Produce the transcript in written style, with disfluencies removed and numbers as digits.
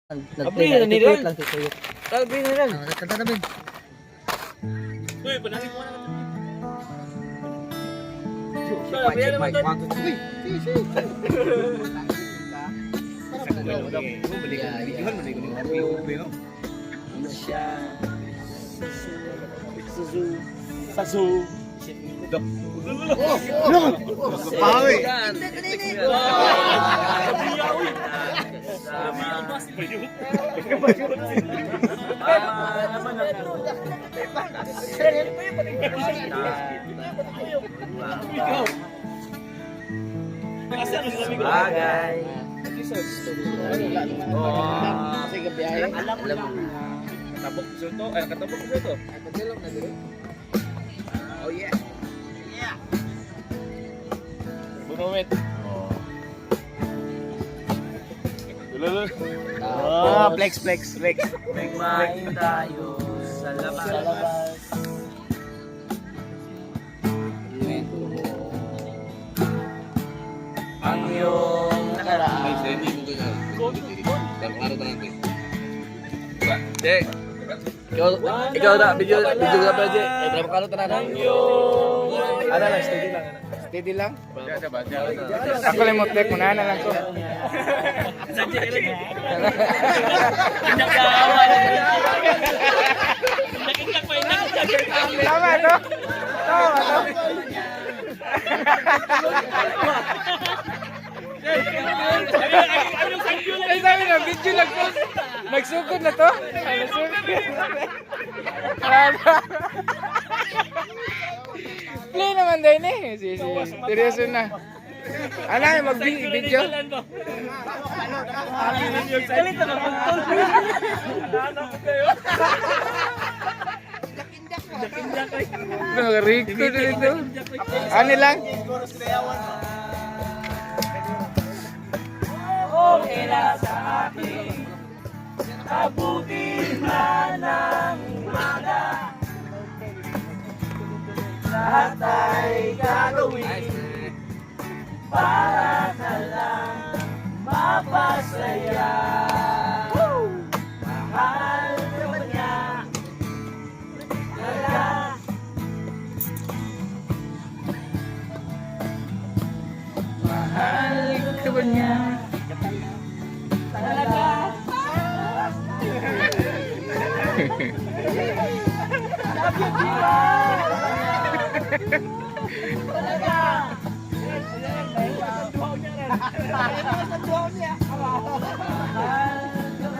Nag-tweet lang si Kuya. Sabi na lang. Nagkanta namin. Uy, panangin mo na ka. Sabi na naman doon. Sasu. Pawi. Bagay. Sige, biyahe. Alam mo. Katapok ko to. Ay, katapok ko to. Oh yeah. Bumawit. Flex. Nagmain tayo sa labas. Ang iyong nakaraan. Dek. Ikaw na, video ka pa, Dek. Drama ka na lang. Ano lang, steady lang. Steady lang. Ako lang mo tek muna na lang ko. Tama to. Tama to. Ay sabi na video nagsugod na to. Play naman din eh. Sige. Seryoso na. Ano mag-video? Galit na magpagtol. Rico dito. Ano lang? Okay na sa akin. Abutin na ng umaga. Lahat ay gagawin para na lang mapasaya. Mahal ka ba niya? Talaga. Mahal ka ba niya? Talaga. Love you, Diva.